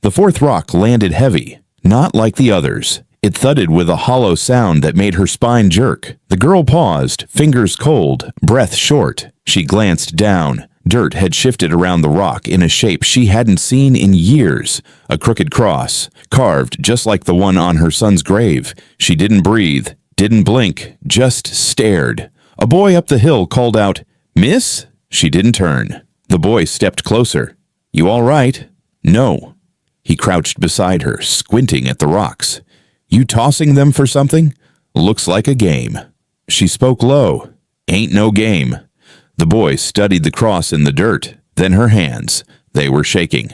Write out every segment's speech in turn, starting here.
The fourth rock landed heavy, not like the others. It thudded with a hollow sound that made her spine jerk. The girl paused, fingers cold, breath short. She glanced down. Dirt had shifted around the rock in a shape she hadn't seen in years. A crooked cross, carved just like the one on her son's grave. She didn't breathe, didn't blink, just stared. A boy up the hill called out, "Miss?" She didn't turn. The boy stepped closer. "You all right?" "No." He crouched beside her, squinting at the rocks. "You tossing them for something?" "Looks like a game." She spoke low. "Ain't no game." The boy studied the cross in the dirt, then her hands. They were shaking.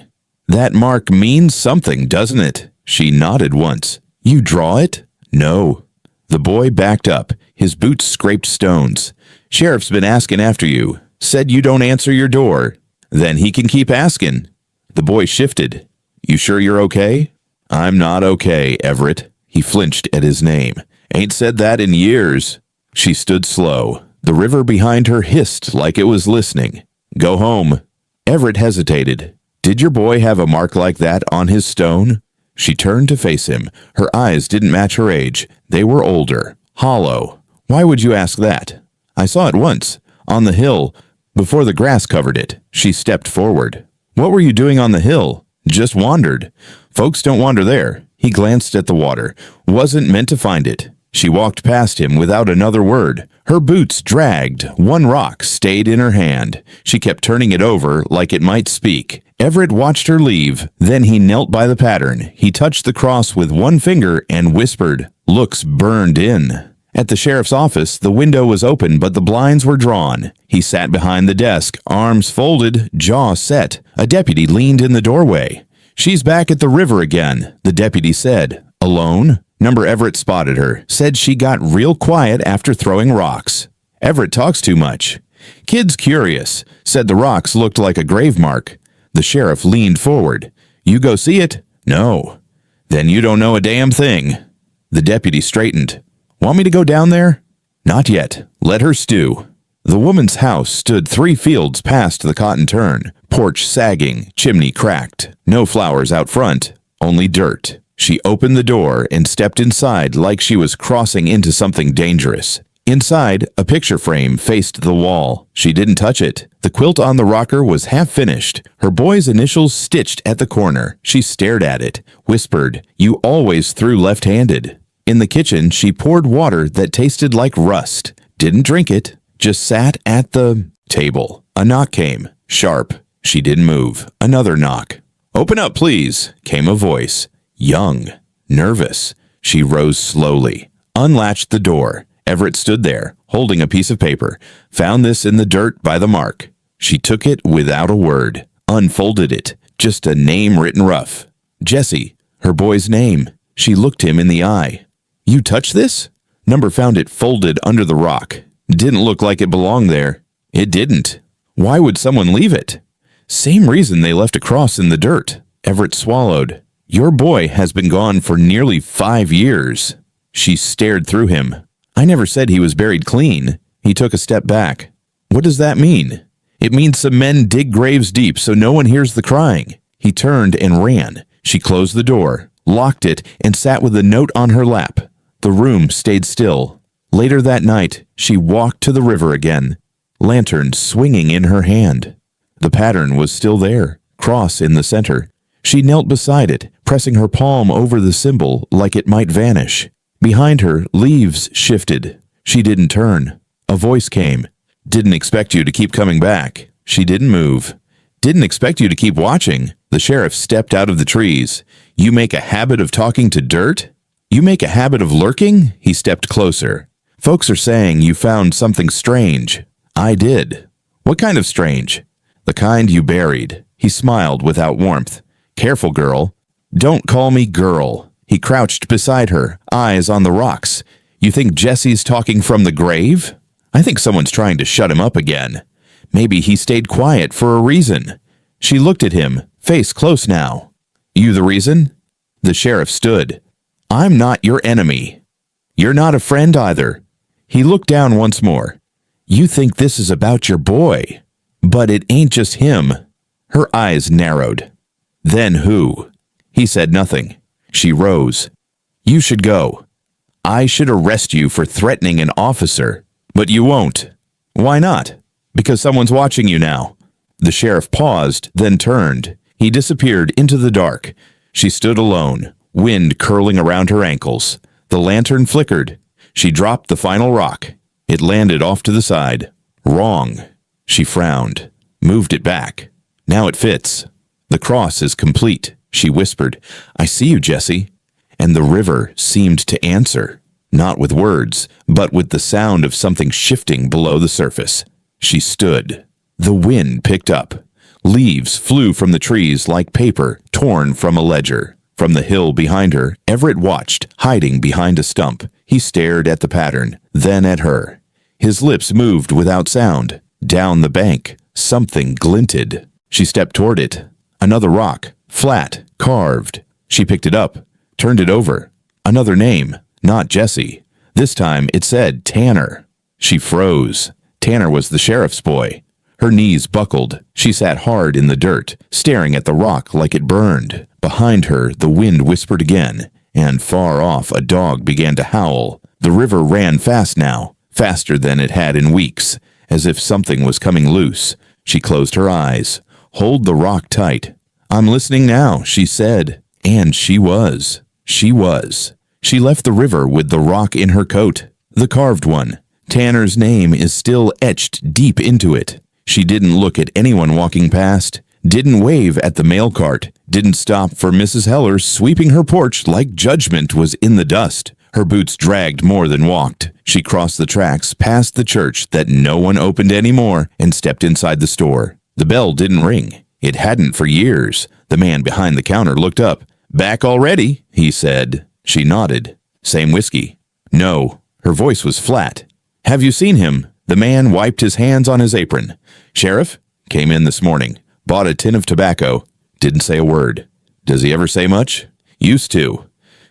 "That mark means something, doesn't it?" She nodded once. "You draw it?" "No." The boy backed up. His boots scraped stones. "Sheriff's been asking after you. Said you don't answer your door." "Then he can keep asking." The boy shifted. "You sure you're okay?" "I'm not okay, Everett." He flinched at his name. "Ain't said that in years." She stood slow. The river behind her hissed like it was listening. "Go home." Everett hesitated. "Did your boy have a mark like that on his stone?" She turned to face him. Her eyes didn't match her age. They were older, hollow. "Why would you ask that?" "I saw it once, on the hill, before the grass covered it." She stepped forward. "What were you doing on the hill?" "Just wandered." "Folks don't wander there." He glanced at the water. "Wasn't meant to find it." She walked past him without another word. Her boots dragged. One rock stayed in her hand. She kept turning it over like it might speak. Everett watched her leave. Then he knelt by the pattern. He touched the cross with one finger and whispered. Looks burned in. At the sheriff's office, the window was open, but the blinds were drawn. He sat behind the desk, arms folded, jaw set. A deputy leaned in the doorway. "She's back at the river again," the deputy said. "Alone?" Number Everett spotted her, said she got real quiet after throwing rocks. "Everett talks too much." "Kid's curious," said the rocks looked like a grave mark. The sheriff leaned forward. "You go see it?" "No." "Then you don't know a damn thing." The deputy straightened. "Want me to go down there?" "Not yet. Let her stew." The woman's house stood 3 fields past the cotton turn, porch sagging, chimney cracked. No flowers out front, only dirt. She opened the door and stepped inside like she was crossing into something dangerous. Inside, a picture frame faced the wall. She didn't touch it. The quilt on the rocker was half finished, her boy's initials stitched at the corner. She stared at it, whispered, "You always threw left-handed." In the kitchen, she poured water that tasted like rust. Didn't drink it, just sat at the table. A knock came, sharp. She didn't move. Another knock. "Open up, please," came a voice. Young, nervous. She rose slowly, unlatched the door. Everett stood there, holding a piece of paper. Found this in the dirt by the mark. She took it without a word, unfolded it, just a name written rough. Jesse, her boy's name. She looked him in the eye. "You touched this?" Number found it folded under the rock. Didn't look like it belonged there. It didn't. Why would someone leave it? Same reason they left a cross in the dirt. Everett swallowed. "Your boy has been gone for nearly 5 years." She stared through him. "I never said he was buried clean." He took a step back. "What does that mean?" "It means some men dig graves deep so no one hears the crying." He turned and ran. She closed the door, locked it, and sat with the note on her lap. The room stayed still. Later that night, she walked to the river again, lantern swinging in her hand. The pattern was still there, cross in the center. She knelt beside it, pressing her palm over the symbol like it might vanish. Behind her, leaves shifted. She didn't turn. A voice came. "Didn't expect you to keep coming back." She didn't move. "Didn't expect you to keep watching." The sheriff stepped out of the trees. "You make a habit of talking to dirt?" "You make a habit of lurking?" He stepped closer. "Folks are saying you found something strange." "I did." "What kind of strange?" "The kind you buried." He smiled without warmth. "Careful, girl." "Don't call me girl." He crouched beside her, eyes on the rocks. "You think Jesse's talking from the grave?" "I think someone's trying to shut him up again. Maybe he stayed quiet for a reason." She looked at him, face close now. "You the reason?" The sheriff stood. "I'm not your enemy." "You're not a friend either." He looked down once more. "You think this is about your boy. But it ain't just him." Her eyes narrowed. "Then who?" He said nothing. She rose. "You should go. I should arrest you for threatening an officer, but you won't." "Why not?" "Because someone's watching you now." The sheriff paused, then turned. He disappeared into the dark. She stood alone, wind curling around her ankles. The lantern flickered. She dropped the final rock. It landed off to the side. Wrong. She frowned, moved it back. Now it fits. "The cross is complete," she whispered. "I see you, Jesse." And the river seemed to answer, not with words, but with the sound of something shifting below the surface. She stood. The wind picked up. Leaves flew from the trees like paper torn from a ledger. From the hill behind her, Everett watched, hiding behind a stump. He stared at the pattern, then at her. His lips moved without sound. Down the bank, something glinted. She stepped toward it. Another rock, flat, carved. She picked it up, turned it over. Another name, not Jesse. This time it said Tanner. She froze. Tanner was the sheriff's boy. Her knees buckled. She sat hard in the dirt, staring at the rock like it burned. Behind her, the wind whispered again, and far off a dog began to howl. The river ran fast now, faster than it had in weeks, as if something was coming loose. She closed her eyes. "Hold the rock tight." "I'm listening now," she said. And she was. She was. She left the river with the rock in her coat, the carved one. Tanner's name is still etched deep into it. She didn't look at anyone walking past, didn't wave at the mail cart, didn't stop for Mrs. Heller sweeping her porch like judgment was in the dust. Her boots dragged more than walked. She crossed the tracks past the church that no one opened anymore and stepped inside the store. The bell didn't ring. It hadn't for years. The man behind the counter looked up. "Back already?" he said. She nodded. "Same whiskey?" "No." Her voice was flat. "Have you seen him?" The man wiped his hands on his apron. "Sheriff? Came in this morning. Bought a tin of tobacco. Didn't say a word." "Does he ever say much?" "Used to."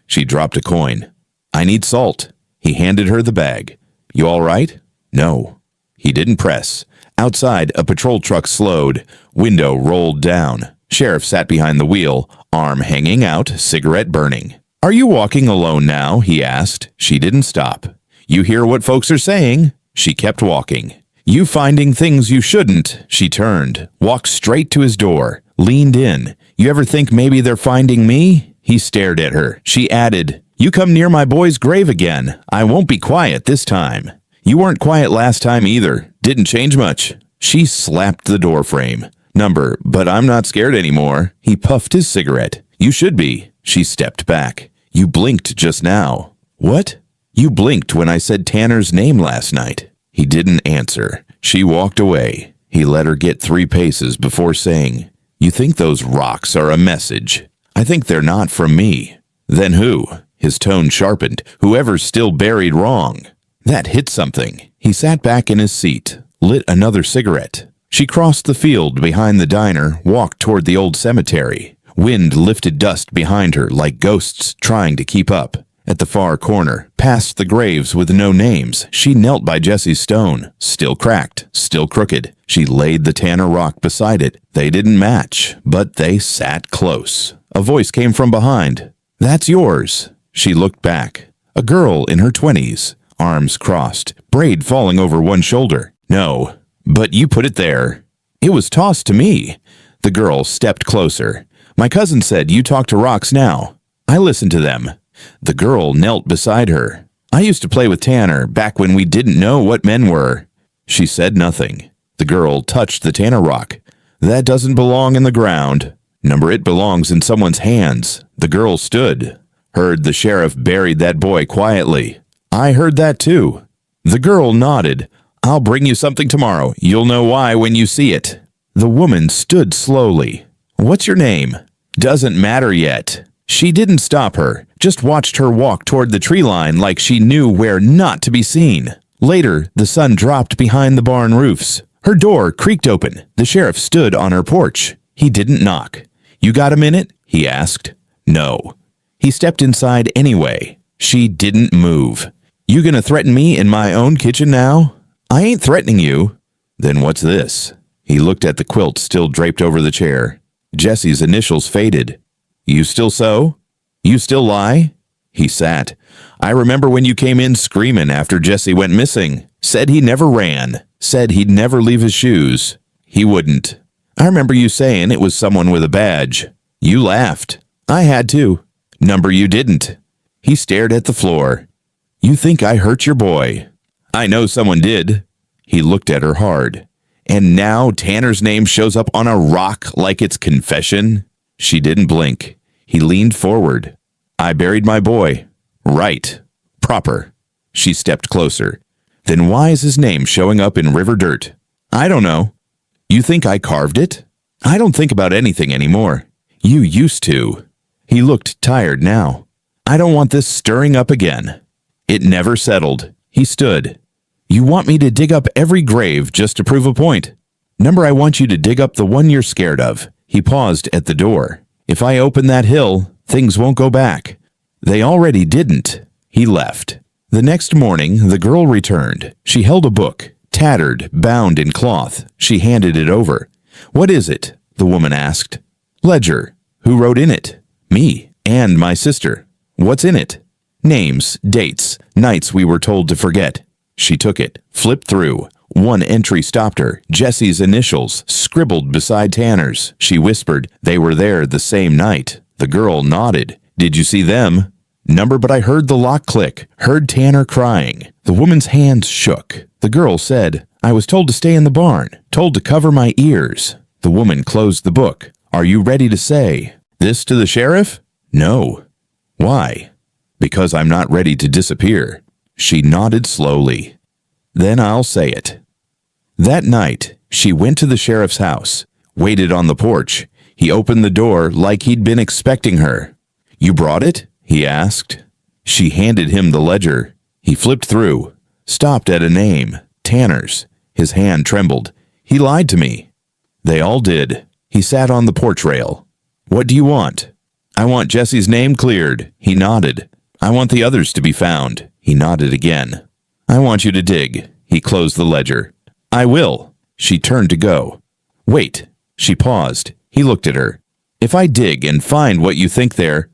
She dropped a coin. "I need salt." He handed her the bag. "You all right?" "No." He didn't press. Outside, a patrol truck slowed. Window rolled down. Sheriff sat behind the wheel, arm hanging out, cigarette burning. "Are you walking alone now?" he asked. She didn't stop. "You hear what folks are saying?" She kept walking. "You finding things you shouldn't." She turned, walked straight to his door, leaned in. "You ever think maybe they're finding me?" He stared at her. She added, "You come near my boy's grave again. I won't be quiet this time." "You weren't quiet last time either. Didn't change much." She slapped the door frame. "Number, but I'm not scared anymore." He puffed his cigarette. "You should be." She stepped back. "You blinked just now." "What?" "You blinked when I said Tanner's name last night." He didn't answer. She walked away. He let her get 3 paces before saying, "You think those rocks are a message? I think they're not from me." "Then who?" His tone sharpened. "Whoever's still buried wrong." That hit something. He sat back in his seat, lit another cigarette. She crossed the field behind the diner, walked toward the old cemetery. Wind lifted dust behind her like ghosts trying to keep up. At the far corner, past the graves with no names, she knelt by Jesse's stone, still cracked, still crooked. She laid the Tanner rock beside it. They didn't match, but they sat close. A voice came from behind. "That's yours." She looked back. A girl in her 20s, arms crossed, braid falling over one shoulder. "No, but you put it there." "It was tossed to me." The girl stepped closer. "My cousin said you talk to rocks now." "I listen to them." The girl knelt beside her. "I used to play with Tanner back when we didn't know what men were." She said nothing. The girl touched the Tanner rock. "That doesn't belong in the ground." "Number, it belongs in someone's hands." The girl stood. "Heard the sheriff buried that boy quietly." "I heard that too." The girl nodded. "I'll bring you something tomorrow. You'll know why when you see it." The woman stood slowly. "What's your name?" "Doesn't matter yet." She didn't stop her, just watched her walk toward the tree line like she knew where not to be seen. Later, the sun dropped behind the barn roofs. Her door creaked open. The sheriff stood on her porch. He didn't knock. "You got a minute?" he asked. No. He stepped inside anyway. She didn't move. "You gonna threaten me in my own kitchen now?" "I ain't threatening you." "Then what's this?" He looked at the quilt still draped over the chair. Jesse's initials faded. You still sew? You still lie? He sat. I remember when you came in screaming after Jesse went missing. Said he never ran. Said he'd never leave his shoes. He wouldn't. I remember you saying it was someone with a badge. You laughed. I had to. Number you didn't. He stared at the floor. You think I hurt your boy? I know someone did. He looked at her hard. And now Tanner's name shows up on a rock like it's confession? She didn't blink. He leaned forward. I buried my boy. Right. Proper. She stepped closer. Then why is his name showing up in river dirt? I don't know. You think I carved it? I don't think about anything anymore. You used to. He looked tired now. I don't want this stirring up again. It never settled. He stood. You want me to dig up every grave just to prove a point? Number, I want you to dig up the one you're scared of. He paused at the door. If I open that hill, things won't go back. They already didn't. He left. The next morning, the girl returned. She held a book, tattered, bound in cloth. She handed it over. What is it? The woman asked. Ledger. Who wrote in it? Me and my sister. What's in it? Names, dates, nights we were told to forget. She took it, flipped through. One entry stopped her. Jesse's initials, scribbled beside Tanner's. She whispered, they were there the same night. The girl nodded. Did you see them? Number, but I heard the lock click, heard Tanner crying. The woman's hands shook. The girl said, I was told to stay in the barn, told to cover my ears. The woman closed the book. Are you ready to say this to the sheriff? No. Why? Because I'm not ready to disappear. She nodded slowly. Then I'll say it. That night, she went to the sheriff's house, waited on the porch. He opened the door like he'd been expecting her. You brought it? He asked. She handed him the ledger. He flipped through, stopped at a name, Tanner's. His hand trembled. He lied to me. They all did. He sat on the porch rail. What do you want? I want Jesse's name cleared. He nodded. I want the others to be found. He nodded again. I want you to dig. He closed the ledger. I will. She turned to go. Wait. She paused. He looked at her. If I dig and find what you think there,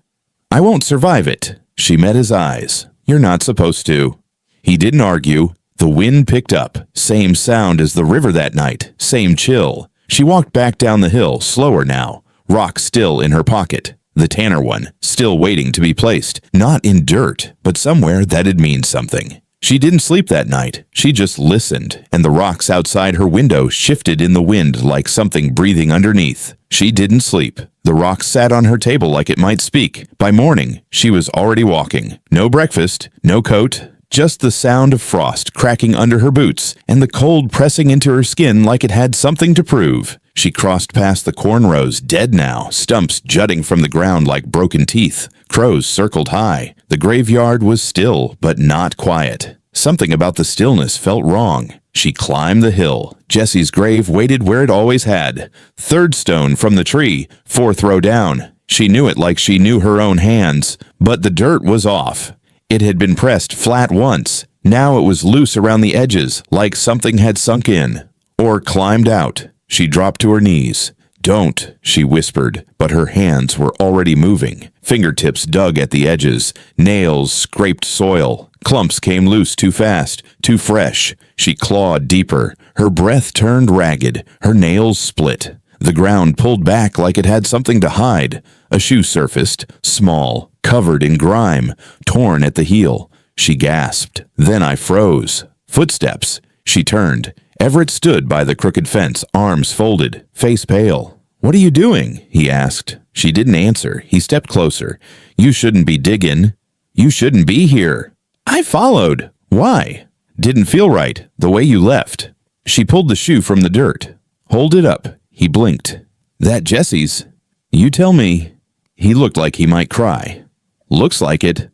I won't survive it. She met his eyes. You're not supposed to. He didn't argue. The wind picked up. Same sound as the river that night. Same chill. She walked back down the hill, slower now. Rock still in her pocket. The Tanner one, still waiting to be placed. Not in dirt, but somewhere that'd mean something. She didn't sleep that night. She just listened, and the rocks outside her window shifted in the wind like something breathing underneath. She didn't sleep. The rock sat on her table like it might speak. By morning, she was already walking. No breakfast, no coat, just the sound of frost cracking under her boots and the cold pressing into her skin like it had something to prove. She crossed past the corn rows, dead now, stumps jutting from the ground like broken teeth. Crows circled high. The graveyard was still, but not quiet. Something about the stillness felt wrong. She climbed the hill. Jesse's grave waited where it always had. Third stone from the tree, fourth row down. She knew it like she knew her own hands, but the dirt was off. It had been pressed flat once. Now it was loose around the edges, like something had sunk in or climbed out. She dropped to her knees. Don't, she whispered, but her hands were already moving. Fingertips dug at the edges. Nails scraped soil. Clumps came loose too fast, too fresh. She clawed deeper. Her breath turned ragged. Her nails split. The ground pulled back like it had something to hide. A shoe surfaced, small, covered in grime, torn at the heel. She gasped. Then I froze. Footsteps. She turned. Everett stood by the crooked fence, arms folded, face pale. What are you doing? He asked. She didn't answer. He stepped closer. You shouldn't be digging. You shouldn't be here. I followed. Why? Didn't feel right, the way you left. She pulled the shoe from the dirt. Hold it up. He blinked. That Jesse's? You tell me. He looked like he might cry. Looks like it.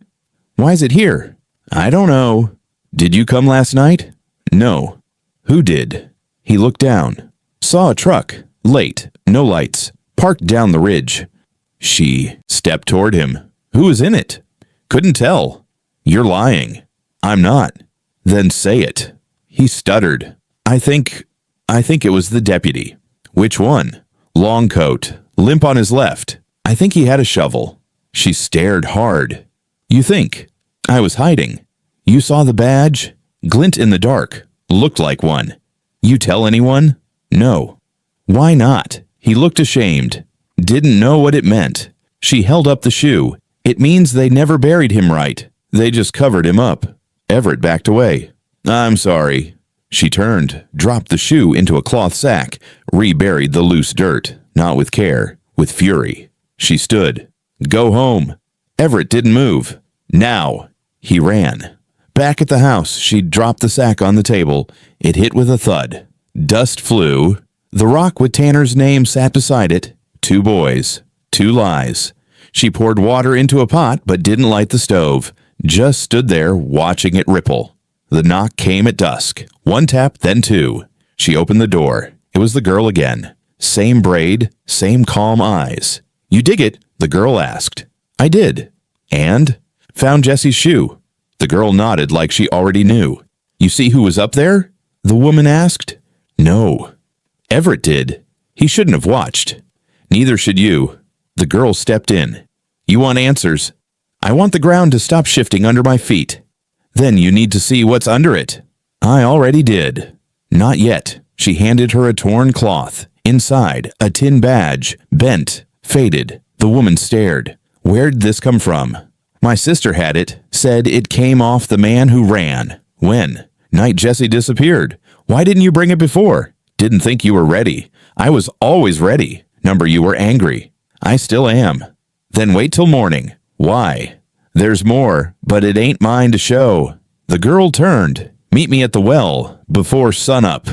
Why is it here? I don't know. Did you come last night? No. Who did? He looked down. Saw a truck. Late. No lights. Parked down the ridge. She stepped toward him. Who was in it? Couldn't tell. You're lying. I'm not. Then say it. He stuttered. I think it was the deputy. Which one? Long coat. Limp on his left. I I think he had a shovel. She stared hard. You think? I was hiding. You saw the badge? Glint in the dark. Looked like one. You tell anyone? No. Why not? He looked ashamed. Didn't know what it meant. She held up the shoe. It means they never buried him right. They just covered him up. Everett backed away. I'm sorry. She turned, dropped the shoe into a cloth sack, reburied the loose dirt, not with care, with fury. She stood. Go home. Everett didn't move. Now. He ran. Back at the house, she dropped the sack on the table. It hit with a thud. Dust flew. The rock with Tanner's name sat beside it. 2 boys. 2 lies. She poured water into a pot but didn't light the stove. Just stood there watching it ripple. The knock came at dusk. 1 tap, then 2. She opened the door. It was the girl again. Same braid, same calm eyes. You dig it? The girl asked. I did. And? Found Jesse's shoe. The girl nodded like she already knew. You see who was up there? The woman asked. No. Everett did. He shouldn't have watched. Neither should you. The girl stepped in. You want answers? I want the ground to stop shifting under my feet. Then you need to see what's under it. I already did. Not yet. She handed her a torn cloth. Inside, a tin badge, bent, faded. The woman stared. Where'd this come from? My sister had it. Said it came off the man who ran. When? Night Jesse disappeared. Why didn't you bring it before? Didn't think you were ready. I was always ready. Number you were angry. I still am. Then wait till morning. Why? There's more, but it ain't mine to show. The girl turned. Meet me at the well, before sunup.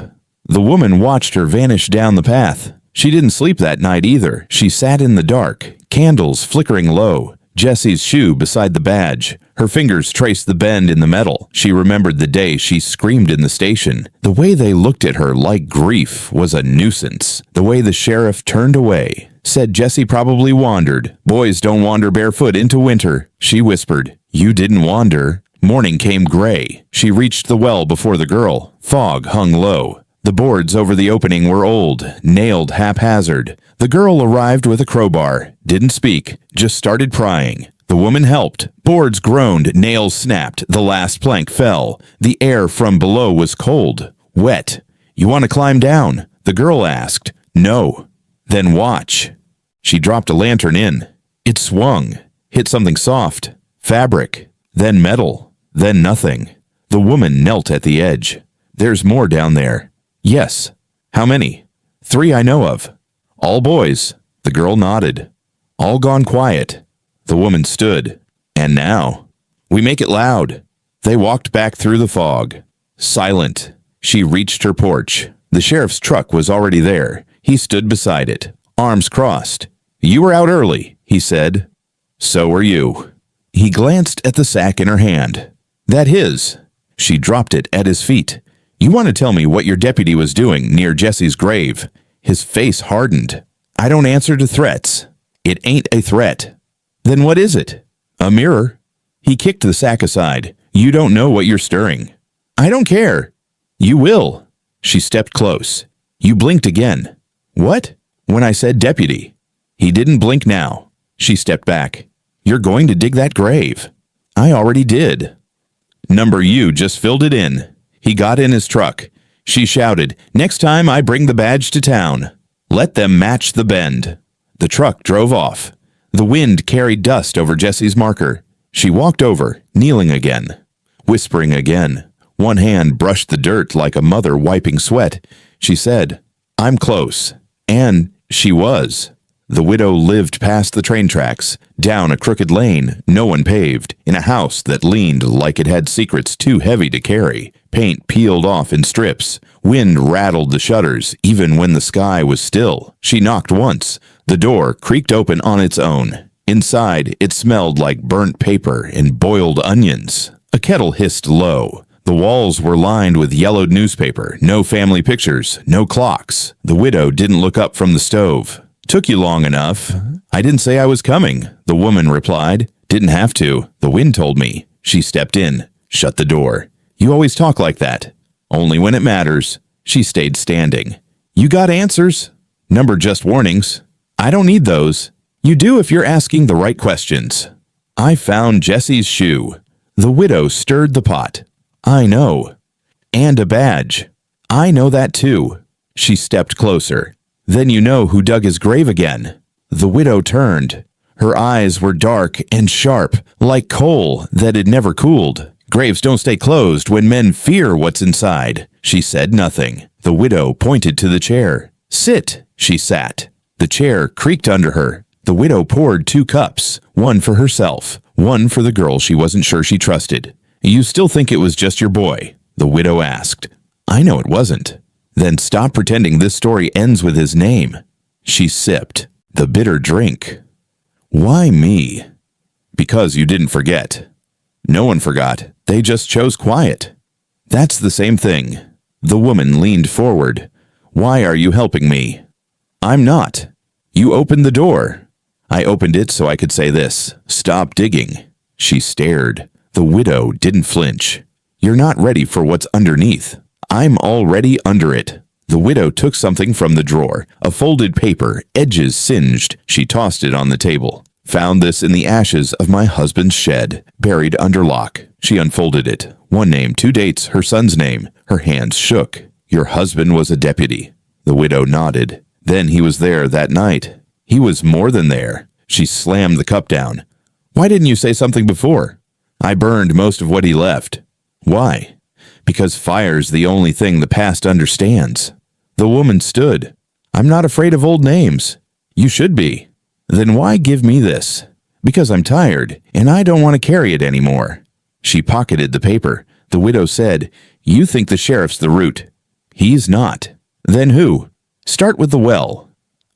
The woman watched her vanish down the path. She didn't sleep that night either. She sat in the dark, candles flickering low. Jesse's shoe beside the badge. Her fingers traced the bend in the metal. She remembered the day she screamed in the station. The way they looked at her like grief was a nuisance. The way the sheriff turned away. Said Jesse probably wandered. Boys don't wander barefoot into winter. She whispered. You didn't wander. Morning came gray. She reached the well before the girl. Fog hung low. The boards over the opening were old, nailed haphazard. The girl arrived with a crowbar. Didn't speak, just started prying. The woman helped. Boards groaned, nails snapped, the last plank fell. The air from below was cold, wet. You want to climb down? The girl asked. No. Then watch. She dropped a lantern in. It swung, hit something soft, fabric, then metal, then nothing. The woman knelt at the edge. There's more down there. Yes. How many? 3 I know of. All boys. The girl nodded. All gone quiet. The woman stood. And now? We make it loud. They walked back through the fog. Silent. She reached her porch. The sheriff's truck was already there. He stood beside it, arms crossed. You were out early, he said. So were you. He glanced at the sack in her hand. That his. She dropped it at his feet. You want to tell me what your deputy was doing near Jesse's grave? His face hardened. I don't answer to threats. It ain't a threat. Then what is it? A mirror. He kicked the sack aside. You don't know what you're stirring. I don't care. You will. She stepped close. You blinked again. What? When I said deputy. He didn't blink now. She stepped back. You're going to dig that grave. I already did. Number you just filled it in. He got in his truck. She shouted, next time I bring the badge to town. Let them match the bend. The truck drove off. The wind carried dust over Jesse's marker. She walked over, kneeling again, whispering again. One hand brushed the dirt like a mother wiping sweat. She said, I'm close. And she was. The widow lived past the train tracks, down a crooked lane no one paved, in a house that leaned like it had secrets too heavy to carry. Paint peeled off in strips. Wind rattled the shutters, even when the sky was still. She knocked once. The door creaked open on its own. Inside, it smelled like burnt paper and boiled onions. A kettle hissed low. The walls were lined with yellowed newspaper. No family pictures, no clocks. The widow didn't look up from the stove. Took you long enough. I didn't say I was coming, the woman replied. Didn't have to. The wind told me. She stepped in, shut the door. You always talk like that. Only when it matters. She stayed standing. You got answers? Number just warnings. I don't need those. You do if you're asking the right questions. I found Jesse's shoe. The widow stirred the pot. I know. And a badge. I know that too. She stepped closer. Then you know who dug his grave again. The widow turned. Her eyes were dark and sharp, like coal that had never cooled. Graves don't stay closed when men fear what's inside. She said nothing. The widow pointed to the chair. Sit. She sat. The chair creaked under her. The widow poured 2 cups, one for herself, one for the girl she wasn't sure she trusted. You still think it was just your boy? The widow asked. I know it wasn't. Then stop pretending this story ends with his name. She sipped the bitter drink. Why me? Because you didn't forget. No one forgot. They just chose quiet. That's the same thing. The woman leaned forward. Why are you helping me? I'm not. You opened the door. I opened it so I could say this. Stop digging. She stared. The widow didn't flinch. You're not ready for what's underneath. I'm already under it. The widow took something from the drawer, a folded paper, edges singed. She tossed it on the table. Found this in the ashes of my husband's shed, buried under lock. She unfolded it. 1 name, 2 dates, her son's name. Her hands shook. Your husband was a deputy. The widow nodded. Then he was there that night. He was more than there. She slammed the cup down. Why didn't you say something before? I burned most of what he left. Why? Because fire's the only thing the past understands. The woman stood. I'm not afraid of old names. You should be. Then why give me this? Because I'm tired, and I don't want to carry it anymore. She pocketed the paper. The widow said, You think the sheriff's the root. He's not. Then who? Start with the well.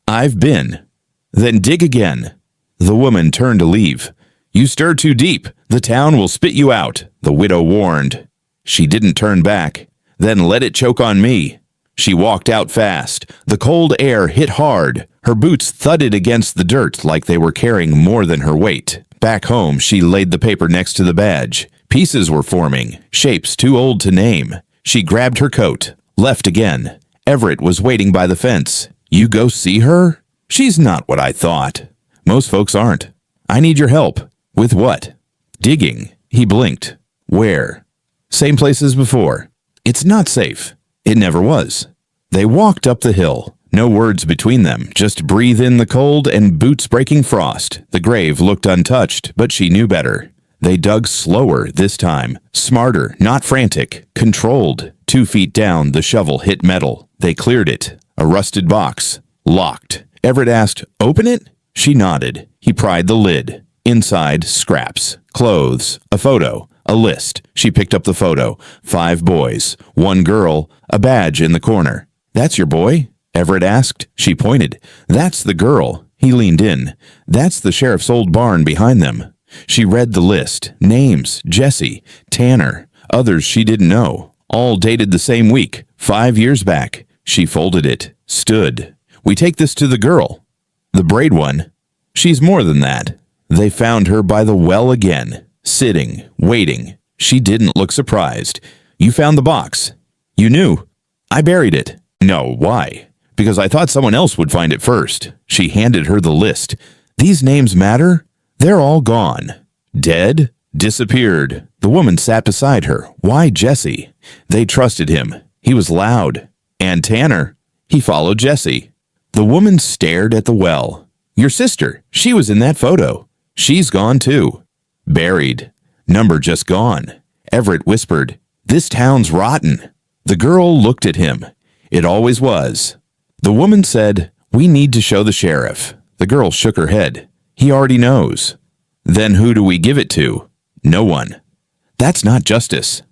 I've been. Then dig again. The woman turned to leave. You stir too deep. The town will spit you out, the widow warned. She didn't turn back. Then let it choke on me. She walked out fast. The cold air hit hard. Her boots thudded against the dirt like they were carrying more than her weight. Back home, she laid the paper next to the badge. Pieces were forming, shapes too old to name. She grabbed her coat, left again. Everett was waiting by the fence. You go see her? She's not what I thought. Most folks aren't. I need your help. With what? Digging. He blinked. Where? Same place as before. It's not safe. It never was. They walked up the hill. No words between them, just breathe in the cold and boots breaking frost. The grave looked untouched, but she knew better. They dug slower this time, smarter, not frantic, controlled. 2 feet down, the shovel hit metal. They cleared it. A rusted box. Locked. Everett asked, Open it? She nodded. He pried the lid. Inside, scraps, clothes, a photo, a list. She picked up the photo. 5 boys, 1 girl, a badge in the corner. That's your boy? Everett asked. She pointed. That's the girl. He leaned in. That's the sheriff's old barn behind them. She read the list. Names, Jesse, Tanner, others she didn't know. All dated the same week, 5 years back. She folded it, stood. We take this to the girl. The braid one. She's more than that. They found her by the well again, sitting, waiting. She didn't look surprised. You found the box. You knew. I buried it. No, why? Because I thought someone else would find it first. She handed her the list. These names matter? They're all gone. Dead? Disappeared. The woman sat beside her. Why Jesse? They trusted him. He was loud. And Tanner? He followed Jesse. The woman stared at the well. Your sister. She was in that photo. She's gone too. Buried. Number just gone. Everett whispered, This town's rotten. The girl looked at him. It always was. The woman said, We need to show the sheriff. The girl shook her head. He already knows. Then who do we give it to? No one. That's not justice.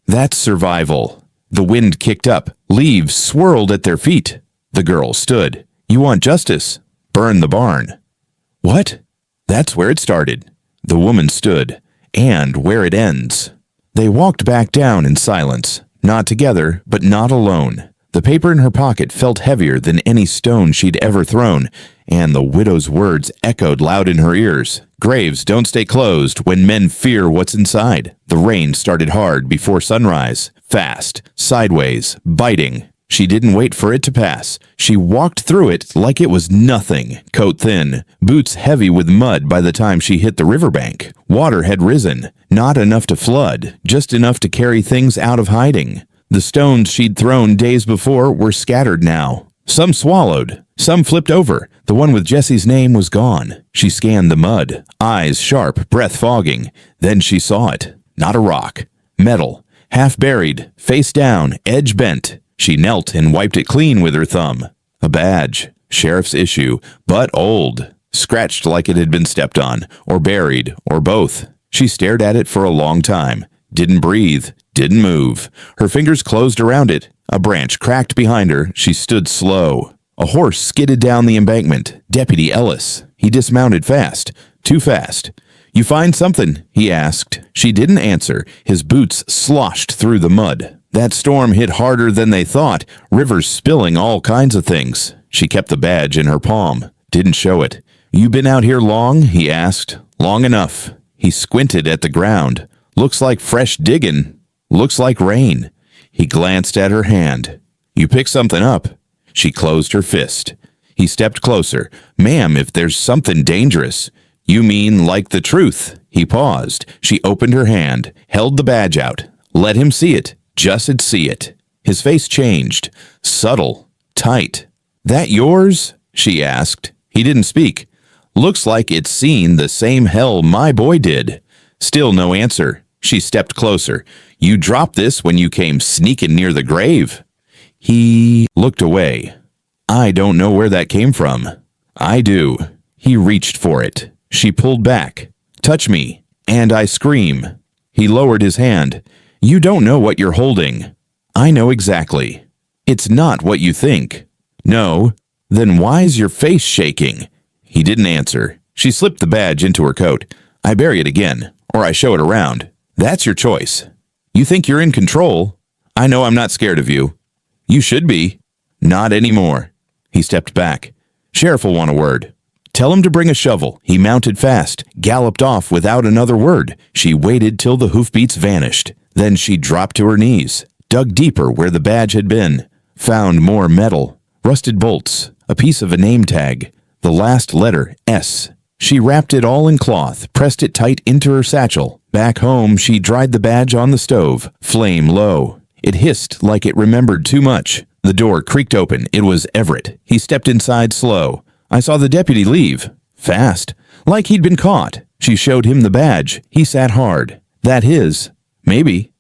That's survival. The wind kicked up. Leaves swirled at their feet. The girl stood. You want justice? Burn the barn. What? That's where it started. The woman stood. And where it ends. They walked back down in silence. Not together, but not alone. The paper in her pocket felt heavier than any stone she'd ever thrown, and the widow's words echoed loud in her ears. Graves don't stay closed when men fear what's inside. The rain started hard before sunrise. Fast, sideways, biting. She didn't wait for it to pass. She walked through it like it was nothing. Coat thin, boots heavy with mud by the time she hit the riverbank. Water had risen, not enough to flood, just enough to carry things out of hiding. The stones she'd thrown days before were scattered now. Some swallowed, some flipped over. The one with Jesse's name was gone. She scanned the mud, eyes sharp, breath fogging. Then she saw it. Not a rock. Metal. Half buried, face down, edge bent. She knelt and wiped it clean with her thumb. A badge. Sheriff's issue, but old. Scratched like it had been stepped on, or buried, or both. She stared at it for a long time. Didn't breathe. Didn't move. Her fingers closed around it. A branch cracked behind her. She stood slow. A horse skidded down the embankment. Deputy Ellis. He dismounted fast. Too fast. "You find something?" he asked. She didn't answer. His boots sloshed through the mud. That storm hit harder than they thought, rivers spilling all kinds of things. She kept the badge in her palm. Didn't show it. "You been out here long?" he asked. "Long enough." He squinted at the ground. "Looks like fresh digging. Looks like rain." He glanced at her hand. "You picked something up." She closed her fist. He stepped closer. "Ma'am, if there's something dangerous." "You mean like the truth?" He paused. She opened her hand, held the badge out. Let him see it. Just'd see it. His face changed. Subtle. Tight. "That yours?" she asked. He didn't speak. "Looks like it's seen the same hell my boy did." Still no answer. She stepped closer. "You dropped this when you came sneaking near the grave." He looked away. "I don't know where that came from." "I do." He reached for it. She pulled back. "Touch me." And I scream. He lowered his hand. "You don't know what you're holding." "I know exactly." "It's not what you think." "No." "Then why's your face shaking?" He didn't answer. She slipped the badge into her coat. "I bury it again, or I show it around. That's your choice. You think you're in control? I know I'm not scared of you." "You should be." "Not anymore." He stepped back. "Sheriff will want a word." "Tell him to bring a shovel." He mounted fast, galloped off without another word. She waited till the hoofbeats vanished. Then she dropped to her knees, dug deeper where the badge had been, found more metal, rusted bolts, a piece of a name tag, the last letter, S. She wrapped it all in cloth, pressed it tight into her satchel. Back home, she dried the badge on the stove, flame low. It hissed like it remembered too much. The door creaked open. It was Everett. He stepped inside slow. "I saw the deputy leave. Fast. Like he'd been caught." She showed him the badge. He sat hard. "That his?" "Maybe."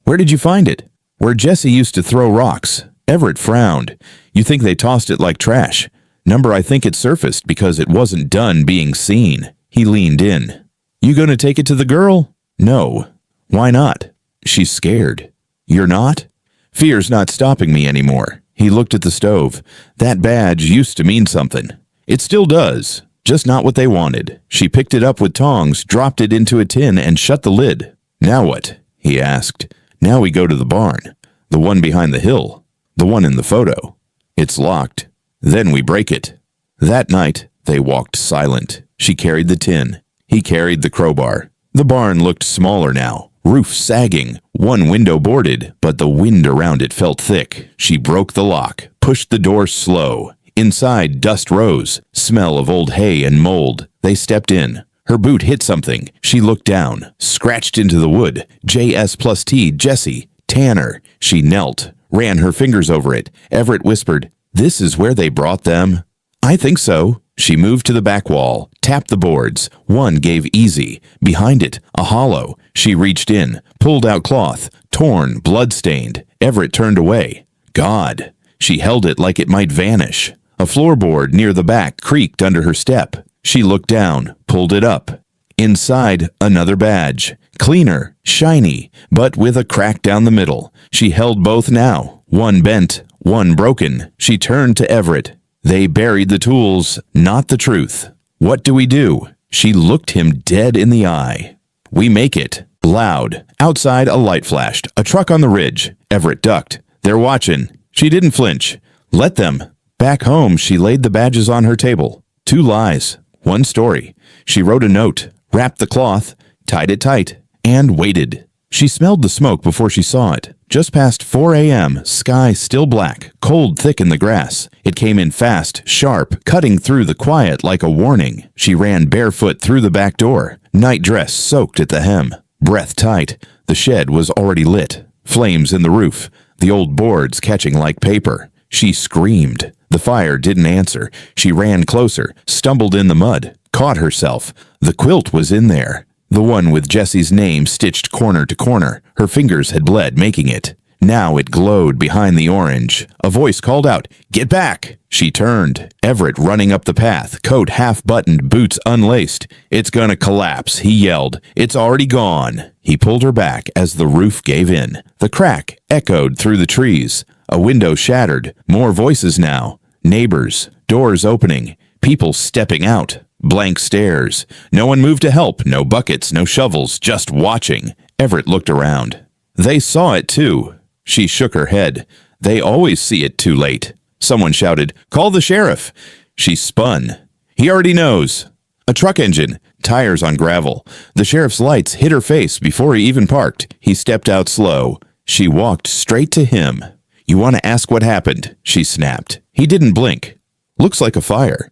"Where did you find it?" "Where Jesse used to throw rocks." Everett frowned. "You think they tossed it like trash?" "Number, I think it surfaced because it wasn't done being seen." He leaned in. "You gonna take it to the girl?" "No." "Why not?" "She's scared." "You're not?" "Fear's not stopping me anymore." He looked at the stove. "That badge used to mean something. It still does. Just not what they wanted." She picked it up with tongs, dropped it into a tin, and shut the lid. "Now what?" he asked. "Now we go to the barn. The one behind the hill. The one in the photo. It's locked. Then we break it." That night, they walked silent. She carried the tin. He carried the crowbar. The barn looked smaller now, roof sagging, one window boarded, but the wind around it felt thick. She broke the lock, pushed the door slow. Inside, dust rose, smell of old hay and mold. They stepped in. Her boot hit something. She looked down, scratched into the wood. JS+T, Jesse, Tanner. She knelt, ran her fingers over it. Everett whispered, "This is where they brought them." "I think so." She moved to the back wall, tapped the boards. One gave easy. Behind it, a hollow. She reached in, pulled out cloth, torn, blood-stained. Everett turned away. God. She held it like it might vanish. A floorboard near the back creaked under her step. She looked down, pulled it up. Inside, another badge. Cleaner, shiny, but with a crack down the middle. She held both now. One bent, one broken. She turned to Everett. They buried the tools, not the truth. "What do we do?" She looked him dead in the eye. "We make it." Loud. Outside, a light flashed. A truck on the ridge. Everett ducked. "They're watching." She didn't flinch. "Let them." Back home, she laid the badges on her table. 2 lies, 1 story. She wrote a note, wrapped the cloth, tied it tight, and waited. She smelled the smoke before she saw it. Just past 4 a.m., sky still black, cold thick in the grass. It came in fast, sharp, cutting through the quiet like a warning. She ran barefoot through the back door, night dress soaked at the hem, breath tight. The shed was already lit, flames in the roof, the old boards catching like paper. She screamed. The fire didn't answer. She ran closer, stumbled in the mud, caught herself. The quilt was in there. The one with Jesse's name stitched corner to corner. Her fingers had bled making it. Now it glowed behind the orange. A voice called out, "Get back!" She turned. Everett running up the path, coat half-buttoned, boots unlaced. "It's gonna collapse," he yelled. "It's already gone." He pulled her back as the roof gave in. The crack echoed through the trees. A window shattered. More voices now. Neighbors. Doors opening. People stepping out. Blank stares. No one moved to help. No buckets, no shovels, just watching. Everett looked around. They saw it too. She shook her head. They always see it too late. Someone shouted, "Call the sheriff." She spun. He already knows. A truck engine, tires on gravel. The sheriff's lights hit her face before he even parked. He stepped out slow. She walked straight to him. "You want to ask what happened?" she snapped. He didn't blink. "Looks like a fire."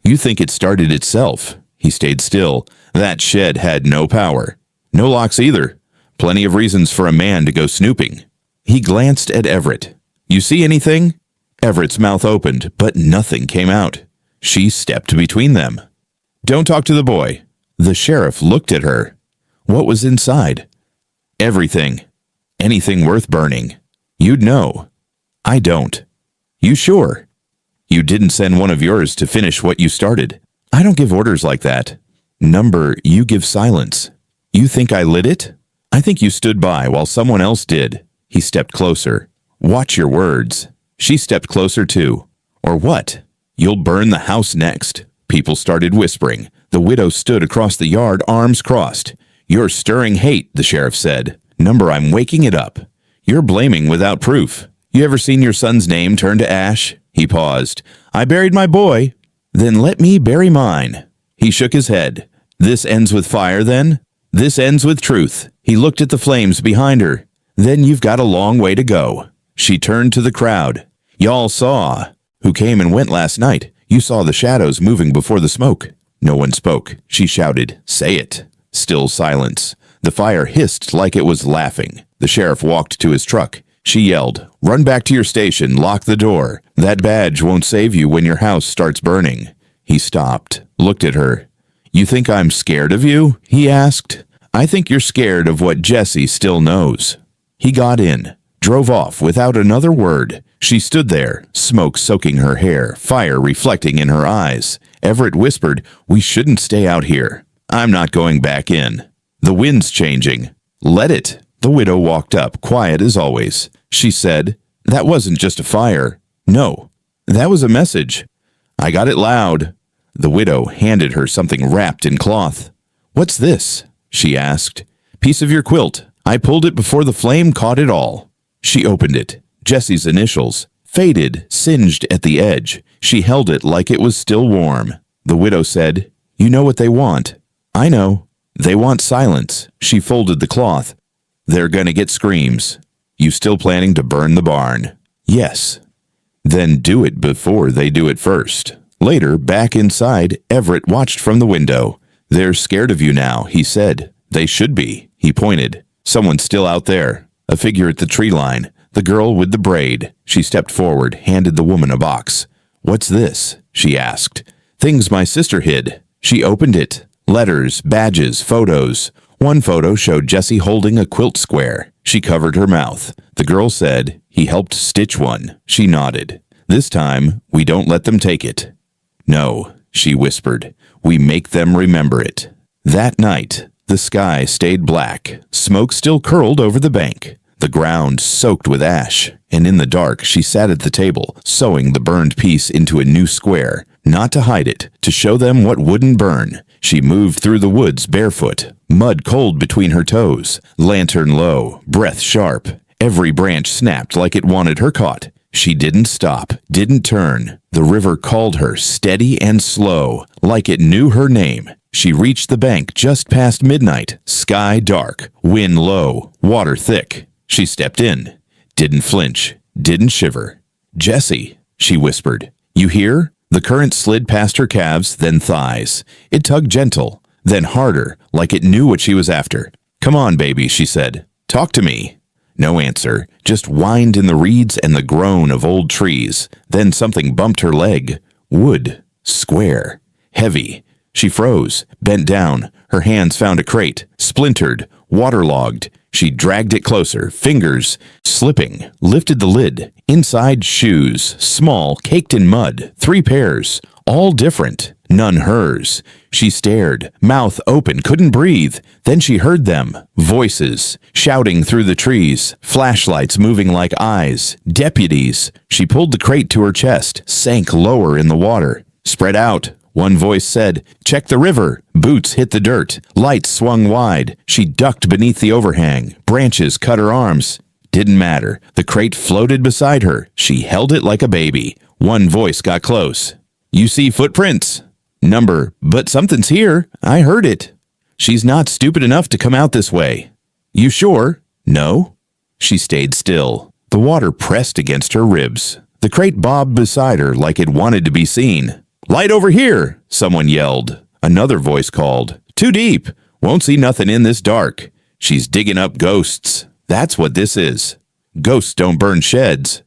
"You think it started itself." He stayed still. That shed had no power. No locks either. Plenty of reasons for a man to go snooping. He glanced at Everett. "You see anything?" Everett's mouth opened, but nothing came out. She stepped between them. "Don't talk to the boy." The sheriff looked at her. What was inside? "Everything. Anything worth burning. You'd know." "I don't." "You sure?" "You didn't send one of yours to finish what you started." "I don't give orders like that." "Number, you give silence." "You think I lit it?" "I think you stood by while someone else did." He stepped closer. "Watch your words." She stepped closer too. "Or what?" "You'll burn the house next." People started whispering. The widow stood across the yard, arms crossed. "You're stirring hate," the sheriff said. "Number, I'm waking it up." "You're blaming without proof." "You ever seen your son's name turn to ash?" He paused. "I buried my boy." "Then let me bury mine." He shook his head. "This ends with fire, then?" "This ends with truth." He looked at the flames behind her. "Then you've got a long way to go." She turned to the crowd. "Y'all saw." "Who came and went last night? You saw the shadows moving before the smoke." No one spoke. She shouted, "Say it." Still silence. The fire hissed like it was laughing. The sheriff walked to his truck. She yelled, "Run back to your station, lock the door. That badge won't save you when your house starts burning." He stopped, looked at her. "You think I'm scared of you?" he asked. "I think you're scared of what Jesse still knows." He got in, drove off without another word. She stood there, smoke soaking her hair, fire reflecting in her eyes. Everett whispered, "We shouldn't stay out here." "I'm not going back in." "The wind's changing." "Let it." The widow walked up, quiet as always. She said, "That wasn't just a fire." "No, that was a message." "I got it loud." The widow handed her something wrapped in cloth. "What's this?" she asked. "Piece of your quilt. I pulled it before the flame caught it all." She opened it. Jesse's initials, faded, singed at the edge. She held it like it was still warm. The widow said, "You know what they want." "I know. They want silence." She folded the cloth. "They're gonna get screams." "You still planning to burn the barn?" "Yes." "Then do it before they do it first." Later, back inside, Everett watched from the window. "They're scared of you now," he said. "They should be." He pointed. "Someone's still out there." A figure at the tree line. The girl with the braid. She stepped forward, handed the woman a box. "What's this?" she asked. "Things my sister hid." She opened it. Letters, badges, photos. One photo showed Jesse holding a quilt square. She covered her mouth. The girl said, "He helped stitch one." She nodded. "This time, we don't let them take it." "No," she whispered. "We make them remember it." That night, the sky stayed black. Smoke still curled over the bank. The ground soaked with ash, and in the dark she sat at the table, sewing the burned piece into a new square, not to hide it, to show them what wouldn't burn. She moved through the woods barefoot, mud cold between her toes, lantern low, breath sharp. Every branch snapped like it wanted her caught. She didn't stop, didn't turn. The river called her steady and slow, like it knew her name. She reached the bank just past midnight, sky dark, wind low, water thick. She stepped in. Didn't flinch, didn't shiver. "Jessie," she whispered. "You hear?" The current slid past her calves, then thighs. It tugged gentle, then harder, like it knew what she was after. "Come on, baby," she said. "Talk to me." No answer, just whined in the reeds and the groan of old trees. Then something bumped her leg. Wood. Square. Heavy. She froze, bent down. Her hands found a crate, splintered, waterlogged. She dragged it closer, fingers slipping, lifted the lid. Inside, shoes, small, caked in mud, 3 pairs, all different, none hers. She stared, mouth open, couldn't breathe. Then she heard them, voices, shouting through the trees, flashlights moving like eyes, deputies. She pulled the crate to her chest, sank lower in the water. "Spread out," one voice said. "Check the river." Boots hit the dirt. Lights swung wide. She ducked beneath the overhang. Branches cut her arms. Didn't matter. The crate floated beside her. She held it like a baby. One voice got close. "You see footprints?" "Number, but something's here. I heard it." "She's not stupid enough to come out this way." "You sure?" "No." She stayed still. The water pressed against her ribs. The crate bobbed beside her like it wanted to be seen. "Light over here," someone yelled. Another voice called. "Too deep. Won't see nothing in this dark." "She's digging up ghosts. That's what this is." "Ghosts don't burn sheds."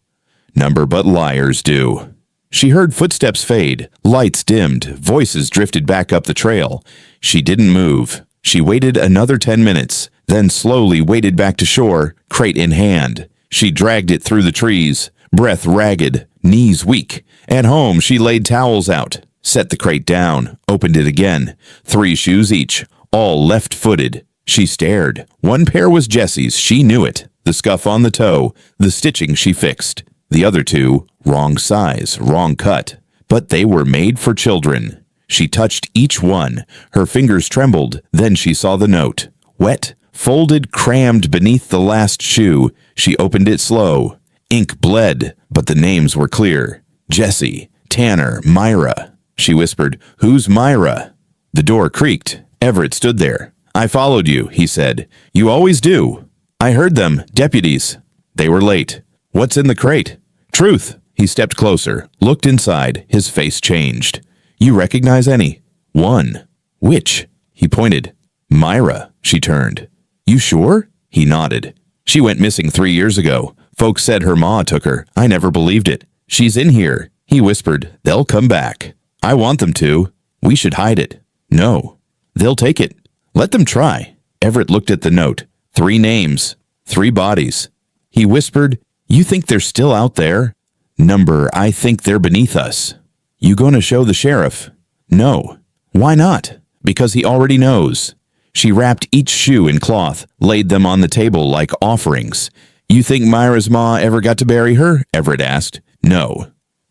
"Number, but liars do." She heard footsteps fade, lights dimmed, voices drifted back up the trail. She didn't move. She waited another 10 minutes, then slowly waded back to shore, crate in hand. She dragged it through the trees, breath ragged, knees weak. At home, she laid towels out, set the crate down, opened it again. 3 shoes each, all left-footed. She stared. One pair was Jessie's, she knew it. The scuff on the toe, the stitching she fixed. The other 2, wrong size, wrong cut. But they were made for children. She touched each one. Her fingers trembled. Then she saw the note. Wet, folded, crammed beneath the last shoe. She opened it slow. Ink bled, but the names were clear. Jessie, Tanner, Myra. She whispered, "Who's Myra?" The door creaked. Everett stood there. "I followed you," he said. "You always do." "I heard them. Deputies." They were late. "What's in the crate?" "Truth." He stepped closer, looked inside. His face changed. "You recognize any?" "One." "Which?" He pointed. "Myra." She turned. "You sure?" He nodded. "She went missing 3 years ago. Folks said her ma took her. I never believed it. She's in here." He whispered, "They'll come back." "I want them to." "We should hide it." "No." "They'll take it." "Let them try." Everett looked at the note. 3 names. 3 bodies. He whispered, "You think they're still out there?" "Number, I think they're beneath us." "You gonna show the sheriff?" "No." "Why not?" "Because he already knows." She wrapped each shoe in cloth, laid them on the table like offerings. "You think Myra's ma ever got to bury her?" Everett asked. "No."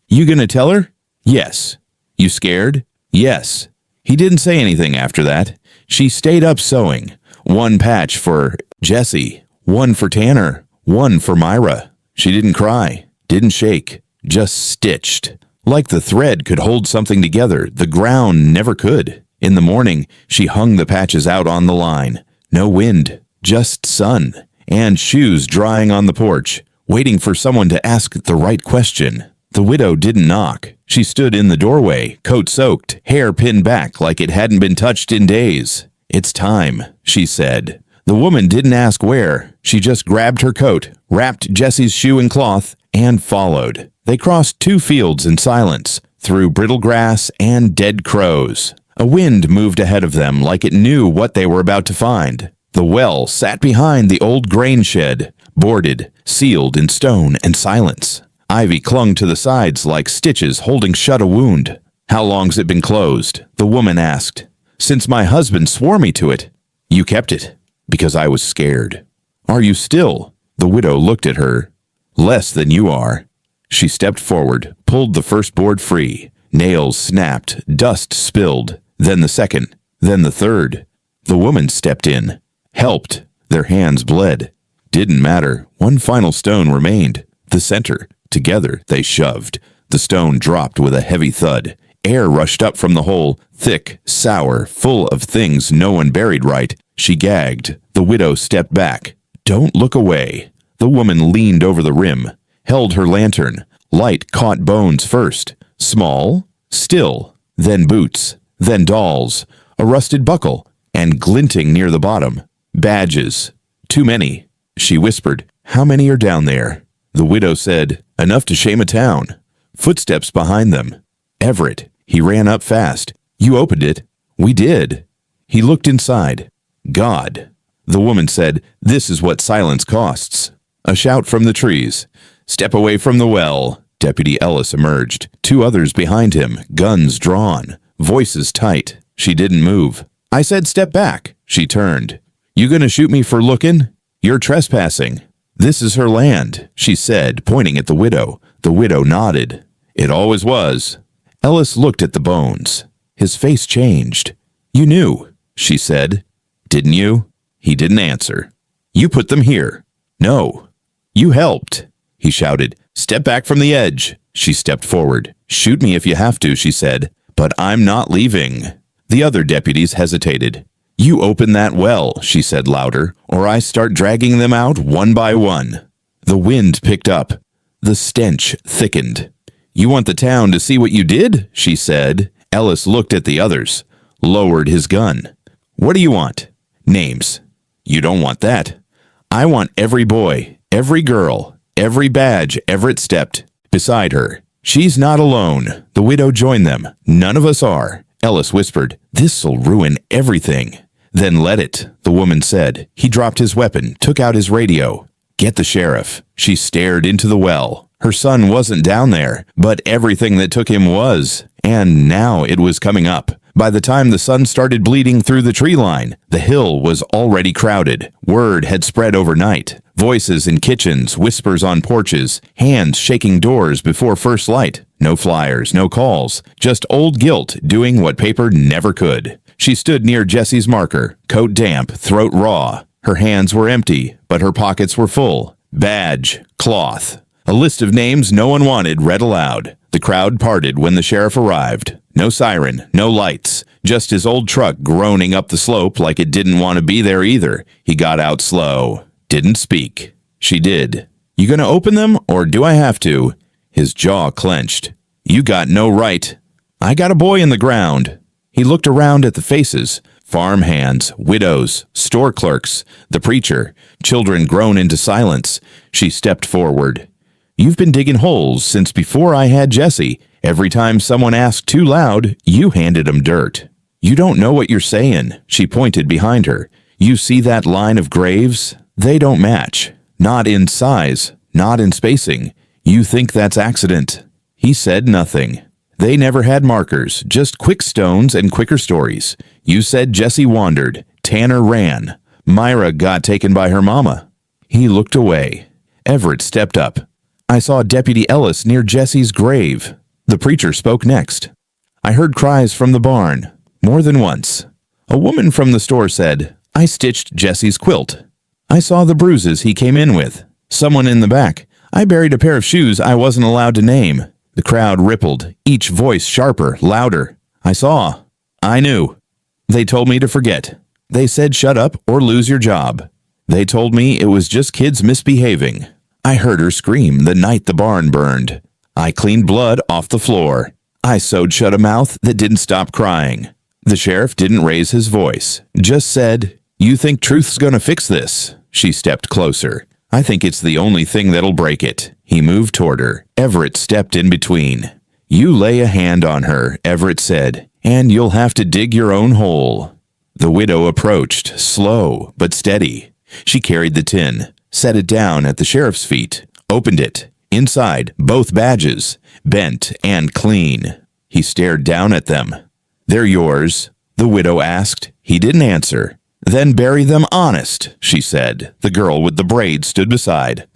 "You gonna tell her?" "Yes." "You scared?" "Yes." He didn't say anything after that. She stayed up sewing. 1 patch for Jessie, 1 for Tanner, 1 for Myra. She didn't cry, didn't shake, just stitched. Like the thread could hold something together, the ground never could. In the morning, she hung the patches out on the line. No wind, just sun, and shoes drying on the porch, waiting for someone to ask the right question. The widow didn't knock. She stood in the doorway, coat soaked, hair pinned back like it hadn't been touched in days. "It's time," she said. The woman didn't ask where. She just grabbed her coat, wrapped Jessie's shoe in cloth, and followed. They crossed 2 fields in silence, through brittle grass and dead crows. A wind moved ahead of them like it knew what they were about to find. The well sat behind the old grain shed, boarded, sealed in stone and silence. Ivy clung to the sides like stitches holding shut a wound. "How long's it been closed?" the woman asked. "Since my husband swore me to it." "You kept it." "Because I was scared." "Are you still?" The widow looked at her. "Less than you are." She stepped forward, pulled the first board free. Nails snapped, dust spilled. Then the second, then the third. The woman stepped in, helped. Their hands bled. Didn't matter. One final stone remained. The center. Together, they shoved. The stone dropped with a heavy thud. Air rushed up from the hole, thick, sour, full of things no one buried right. She gagged. The widow stepped back. "Don't look away." The woman leaned over the rim, held her lantern. Light caught bones first. Small, still, then boots, then dolls, a rusted buckle, and glinting near the bottom, badges. "Too many," she whispered. "How many are down there?" The widow said, "Enough to shame a town." Footsteps behind them. "Everett." He ran up fast. "You opened it." "We did." He looked inside. "God." The woman said, "This is what silence costs." A shout from the trees. "Step away from the well." Deputy Ellis emerged. 2 others behind him, guns drawn, voices tight. She didn't move. "I said step back." She turned. "You gonna shoot me for looking? You're trespassing." "This is her land," she said, pointing at the widow. The widow nodded. "It always was." Ellis looked at the bones. His face changed. "You knew," she said. "Didn't you?" He didn't answer. "You put them here." "No." "You helped," he shouted. "Step back from the edge." She stepped forward. "Shoot me if you have to," she said. "But I'm not leaving." The other deputies hesitated. "You open that well," she said louder, "or I start dragging them out one by one." The wind picked up. The stench thickened. "You want the town to see what you did?" she said. Ellis looked at the others, lowered his gun. "What do you want?" "Names." "You don't want that." "I want every boy, every girl, every badge." Everett stepped beside her. "She's not alone." The widow joined them. "None of us are." Ellis whispered, "This'll ruin everything." "Then let it," the woman said. He dropped his weapon, took out his radio. "Get the sheriff." She stared into the well. Her son wasn't down there, but everything that took him was. And now it was coming up. By the time the sun started bleeding through the tree line, the hill was already crowded. Word had spread overnight. Voices in kitchens, whispers on porches, hands shaking doors before first light. No flyers, no calls, just old guilt doing what paper never could. She stood near Jessie's marker, coat damp, throat raw. Her hands were empty, but her pockets were full. Badge, cloth. A list of names no one wanted read aloud. The crowd parted when the sheriff arrived. No siren, no lights, just his old truck groaning up the slope like it didn't want to be there either. He got out slow. Didn't speak. She did. "You gonna open them, or do I have to?" His jaw clenched. "You got no right." "I got a boy in the ground." He looked around at the faces. Farm hands, widows, store clerks, the preacher, children grown into silence. She stepped forward. "You've been digging holes since before I had Jessie. Every time someone asked too loud, you handed 'em dirt. You don't know what you're saying." She pointed behind her. "You see that line of graves? They don't match. Not in size, not in spacing. You think that's accident." He said nothing. "They never had markers, just quick stones and quicker stories. You said Jessie wandered. Tanner ran. Myra got taken by her mama." He looked away. Everett stepped up. "I saw Deputy Ellis near Jessie's grave." The preacher spoke next. "I heard cries from the barn, more than once. A woman from the store said, 'I stitched Jessie's quilt.' I saw the bruises he came in with. Someone in the back. I buried a pair of shoes I wasn't allowed to name." The crowd rippled, each voice sharper, louder. "I saw. I knew. They told me to forget. They said shut up or lose your job. They told me it was just kids misbehaving. I heard her scream the night the barn burned. I cleaned blood off the floor. I sewed shut a mouth that didn't stop crying." The sheriff didn't raise his voice, just said, "You think truth's gonna fix this?" She stepped closer. "I think it's the only thing that'll break it." He moved toward her. Everett stepped in between. "You lay a hand on her," Everett said, "and you'll have to dig your own hole." The widow approached, slow but steady. She carried the tin, set it down at the sheriff's feet, opened it. Inside, both badges, bent and clean. He stared down at them. "They're yours?" the widow asked. He didn't answer. "Then bury them honest," she said. The girl with the braid stood beside.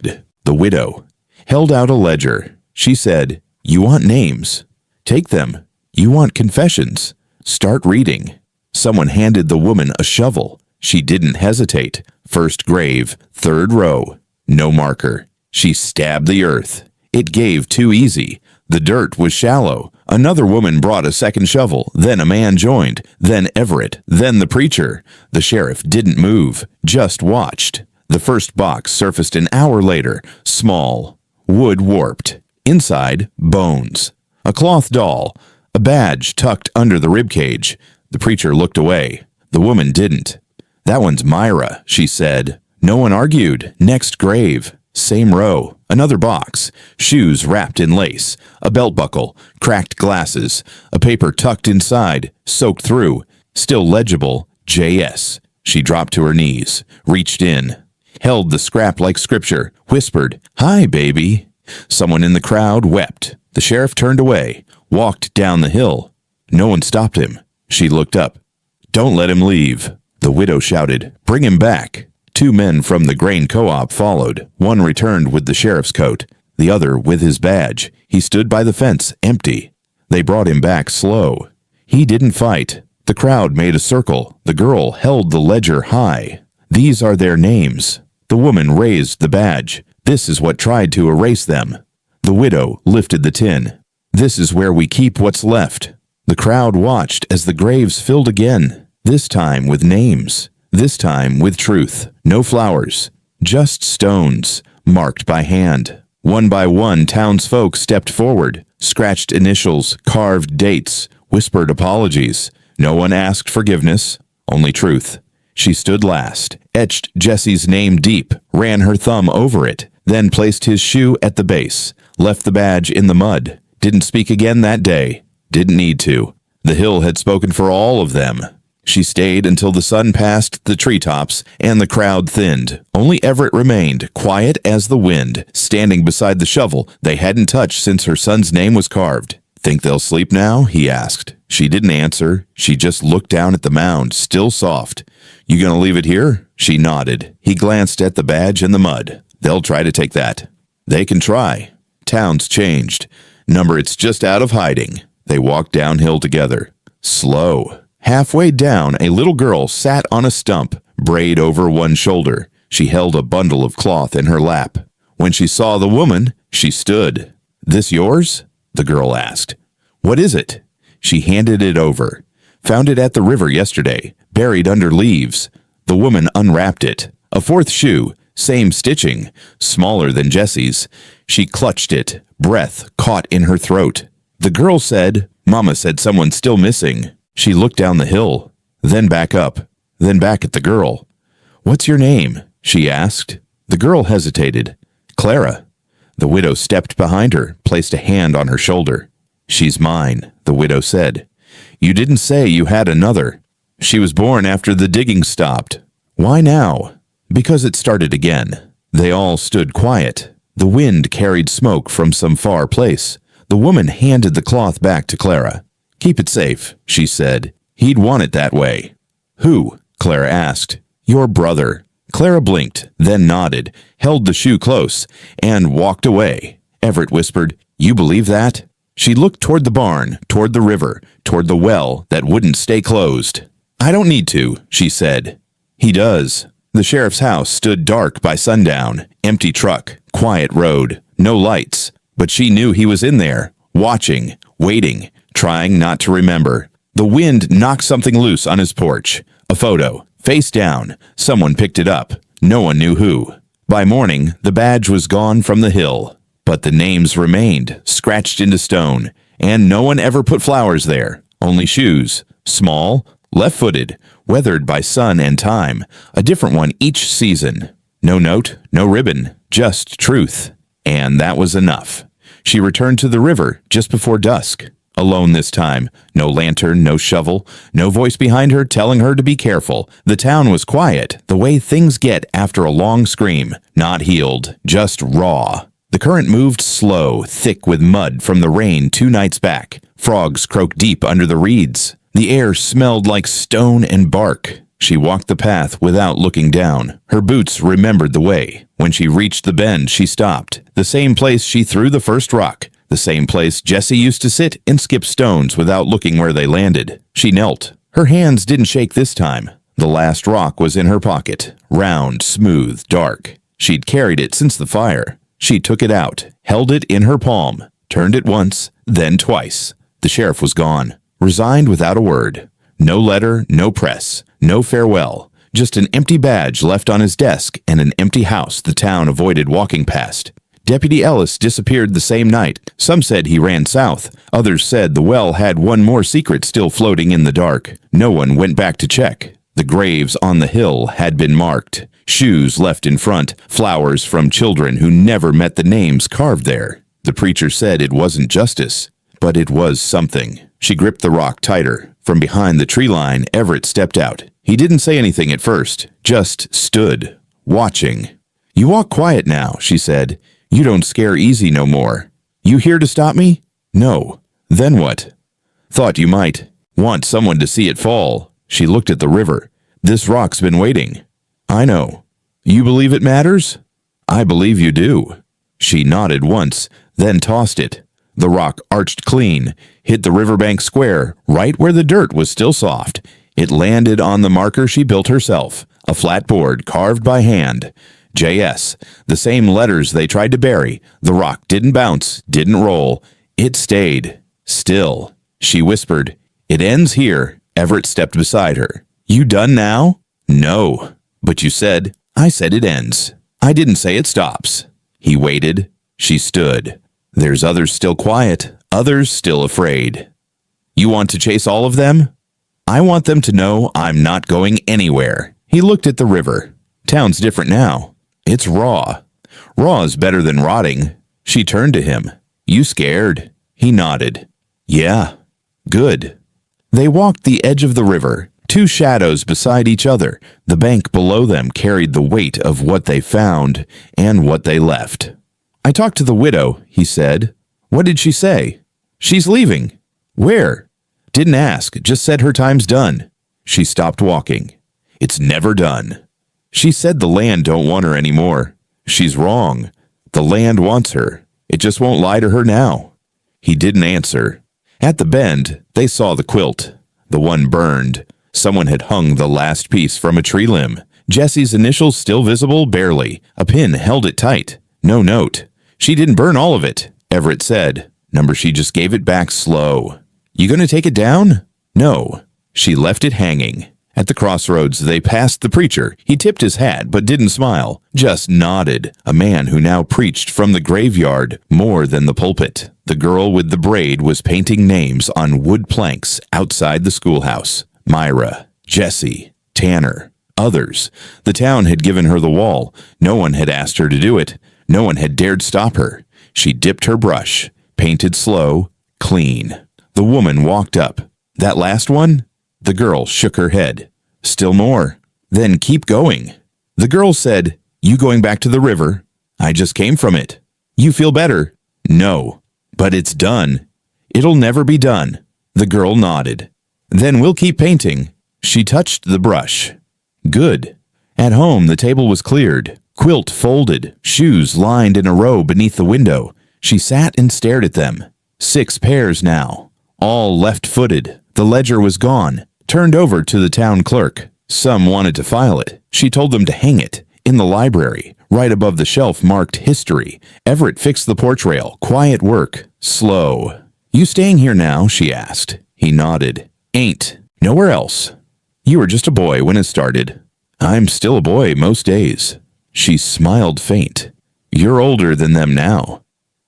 The widow held out a ledger. She said, "You want names? Take them. You want confessions? Start reading." Someone handed the woman a shovel. She didn't hesitate. First grave, third row. No marker. She stabbed the earth. It gave too easy. The dirt was shallow. Another woman brought a second shovel, then a man joined, then Everett, then the preacher. The sheriff didn't move, just watched. The first box surfaced an hour later, small, wood warped. Inside, bones. A cloth doll, a badge tucked under the ribcage. The preacher looked away. The woman didn't. "That one's Myra," she said. No one argued. Next grave. Same row. Another box. Shoes wrapped in lace. A belt buckle. Cracked glasses. A paper tucked inside. Soaked through. Still legible. J.S. She dropped to her knees. Reached in. Held the scrap like scripture. Whispered, "Hi, baby." Someone in the crowd wept. The sheriff turned away. Walked down the hill. No one stopped him. She looked up. "Don't let him leave." The widow shouted, "Bring him back." 2 men from the grain co-op followed. One returned with the sheriff's coat, the other with his badge. He stood by the fence, empty. They brought him back slow. He didn't fight. The crowd made a circle. The girl held the ledger high. "These are their names." The woman raised the badge. "This is what tried to erase them." The widow lifted the tin. "This is where we keep what's left." The crowd watched as the graves filled again, this time with names. This time with truth. No flowers. Just stones, marked by hand. One by one, townsfolk stepped forward, scratched initials, carved dates, whispered apologies. No one asked forgiveness, only truth. She stood last, etched Jesse's name deep, ran her thumb over it, then placed his shoe at the base, left the badge in the mud. Didn't speak again that day. Didn't need to. The hill had spoken for all of them. She stayed until the sun passed the treetops and the crowd thinned. Only Everett remained, quiet as the wind, standing beside the shovel they hadn't touched since her son's name was carved. "Think they'll sleep now?" he asked. She didn't answer. She just looked down at the mound, still soft. "You gonna leave it here?" She nodded. He glanced at the badge and the mud. "They'll try to take that." "They can try." Town's changed. "Number it's just out of hiding." They walked downhill together. Slow. Halfway down, a little girl sat on a stump, braid over one shoulder. She held a bundle of cloth in her lap. When she saw the woman, she stood. "This yours?" the girl asked. "What is it?" She handed it over. "Found it at the river yesterday, buried under leaves." The woman unwrapped it. A 4th shoe, same stitching, smaller than Jesse's. She clutched it, breath caught in her throat. The girl said, "Mama said someone's still missing." She looked down the hill, then back up, then back at the girl. "What's your name?" she asked. The girl hesitated. "Clara." The widow stepped behind her, placed a hand on her shoulder. "She's mine," the widow said. "You didn't say you had another." "She was born after the digging stopped." "Why now?" "Because it started again." They all stood quiet. The wind carried smoke from some far place. The woman handed the cloth back to Clara. "Keep it safe," she said. "He'd want it that way." "Who?" Clara asked. "Your brother." Clara blinked, then nodded, held the shoe close, and walked away. Everett whispered, "You believe that?" She looked toward the barn, toward the river, toward the well that wouldn't stay closed. "I don't need to," she said. "He does." The sheriff's house stood dark by sundown. Empty truck, quiet road, no lights. But she knew he was in there, watching, waiting, trying not to remember. The wind knocked something loose on his porch. A photo, face down. Someone picked it up. No one knew who. By morning, the badge was gone from the hill. But the names remained, scratched into stone. And no one ever put flowers there. Only shoes. Small, left-footed, weathered by sun and time. A different one each season. No note, no ribbon, just truth. And that was enough. She returned to the river just before dusk. Alone this time. No lantern, no shovel, no voice behind her telling her to be careful. The town was quiet, the way things get after a long scream. Not healed, just raw. The current moved slow, thick with mud from the rain 2 nights back. Frogs croaked deep under the reeds. The air smelled like stone and bark. She walked the path without looking down. Her boots remembered the way. When she reached the bend, she stopped. The same place she threw the first rock. The same place Jesse used to sit and skip stones without looking where they landed. She knelt. Her hands didn't shake this time. The last rock was in her pocket. Round, smooth, dark. She'd carried it since the fire. She took it out, held it in her palm. Turned it once, then twice. The sheriff was gone, resigned without a word. No letter, no press, no farewell. Just an empty badge left on his desk and an empty house the town avoided walking past. Deputy Ellis disappeared the same night. Some said he ran south. Others said the well had one more secret still floating in the dark. No one went back to check. The graves on the hill had been marked. Shoes left in front, flowers from children who never met the names carved there. The preacher said it wasn't justice, but it was something. She gripped the rock tighter. From behind the tree line, Everett stepped out. He didn't say anything at first, just stood, watching. "You walk quiet now," she said. "You don't scare easy no more. You here to stop me?" "No." "Then what?" "Thought you might want someone to see it fall." She looked at the river. "This rock's been waiting." "I know." "You believe it matters?" "I believe you do." She nodded once, then tossed it. The rock arched clean, hit the riverbank square, right where the dirt was still soft. It landed on the marker she built herself, a flat board carved by hand. JS, the same letters they tried to bury. The rock didn't bounce, didn't roll. It stayed. Still. She whispered, "It ends here." Everett stepped beside her. "You done now?" "No." "But you said." "I said it ends. I didn't say it stops." He waited. She stood. "There's others still quiet, others still afraid." "You want to chase all of them?" "I want them to know I'm not going anywhere." He looked at the river. "Town's different now. It's raw. Raw's better than rotting." She turned to him. "You scared?" He nodded. "Yeah." "Good." They walked the edge of the river, two shadows beside each other. The bank below them carried the weight of what they found and what they left. "I talked to the widow," he said. "What did she say?" "She's leaving." "Where?" "Didn't ask, just said her time's done." She stopped walking. "It's never done." "She said the land don't want her anymore." "She's wrong. The land wants her. It just won't lie to her now." He didn't answer. At the bend, they saw the quilt. The one burned. Someone had hung the last piece from a tree limb. Jessie's initials still visible, barely. A pin held it tight. No note. "She didn't burn all of it," Everett said. "Number she just gave it back slow." "You gonna take it down?" "No." She left it hanging. At the crossroads, they passed the preacher. He tipped his hat but didn't smile, just nodded, a man who now preached from the graveyard more than the pulpit. The girl with the braid was painting names on wood planks outside the schoolhouse. Myra, Jessie, Tanner, others. The town had given her the wall. No one had asked her to do it. No one had dared stop her. She dipped her brush, painted slow, clean. The woman walked up. "That last one?" The girl shook her head. "Still more." "Then keep going." The girl said, "You going back to the river?" "I just came from it." "You feel better?" "No." "But it's done." "It'll never be done." The girl nodded. "Then we'll keep painting." She touched the brush. "Good." At home, the table was cleared. Quilt folded, shoes lined in a row beneath the window. She sat and stared at them. 6 pairs now, all left-footed. The ledger was gone, turned over to the town clerk. Some wanted to file it. She told them to hang it in the library, right above the shelf marked History. Everett fixed the porch rail. Quiet work, slow. "You staying here now?" she asked. He nodded. "Ain't. Nowhere else." "You were just a boy when it started." "I'm still a boy most days." She smiled faint. "You're older than them now."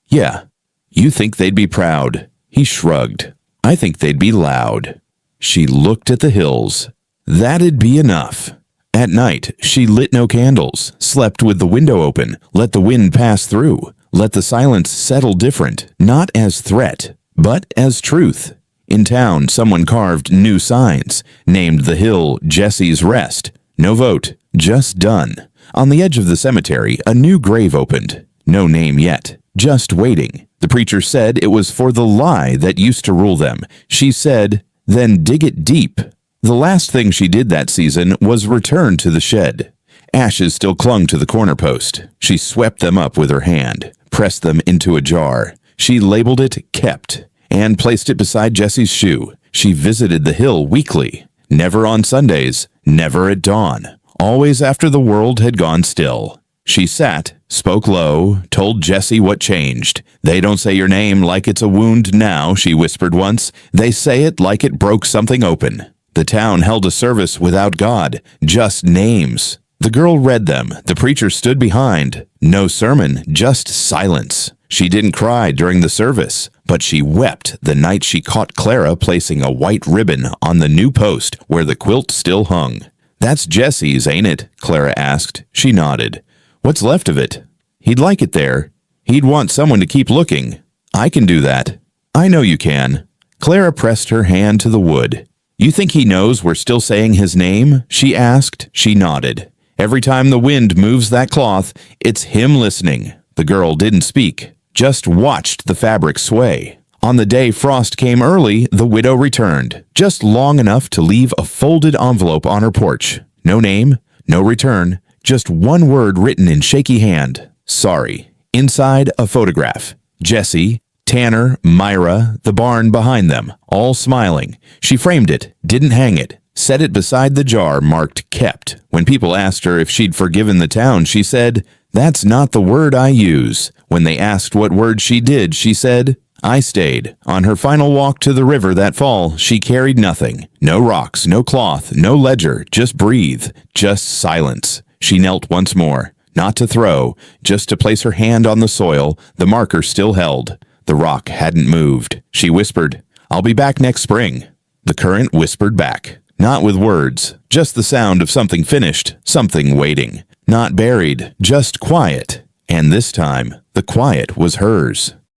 "Yeah." "You think they'd be proud?" He shrugged. "I think they'd be loud." She looked at the hills. That'd be enough. At night, she lit no candles, slept with the window open, let the wind pass through, let the silence settle different, not as threat, but as truth. In town, someone carved new signs, named the hill Jessie's Rest. No vote, just done. On the edge of the cemetery, a new grave opened. No name yet, just waiting. The preacher said it was for the lie that used to rule them. She said, "Then dig it deep." The last thing she did that season was return to the shed. Ashes still clung to the corner post. She swept them up with her hand, pressed them into a jar. She labeled it "Kept" and placed it beside Jessie's shoe. She visited the hill weekly. Never on Sundays, never at dawn. Always after the world had gone still. She sat spoke low, told Jessie what changed. "They don't say your name like it's a wound now," she whispered once. "They say it like it broke something open." The town held a service without God, just names. The girl read them. The preacher stood behind. No sermon, just silence. She didn't cry during the service, but she wept the night she caught Clara placing a white ribbon on the new post where the quilt still hung. "That's Jessie's, ain't it?" Clara asked. She nodded. "What's left of it?" "He'd like it there. He'd want someone to keep looking." "I can do that." "I know you can." Clara pressed her hand to the wood. "You think he knows we're still saying his name?" she asked. She nodded. "Every time the wind moves that cloth, it's him listening." The girl didn't speak, just watched the fabric sway. On the day Frost came early, the widow returned, just long enough to leave a folded envelope on her porch. No name, no return, just one word written in shaky hand. "Sorry." Inside, a photograph. Jessie, Tanner, Myra, the barn behind them, all smiling. She framed it, didn't hang it, set it beside the jar marked "kept." When people asked her if she'd forgiven the town, she said, "That's not the word I use." When they asked what word she did, she said, "I stayed." On her final walk to the river that fall, she carried nothing. No rocks, no cloth, no ledger, just breathe, just silence. She knelt once more, not to throw, just to place her hand on the soil, the marker still held. The rock hadn't moved. She whispered, "I'll be back next spring." The current whispered back. Not with words, just the sound of something finished, something waiting. Not buried, just quiet. And this time, the quiet was hers.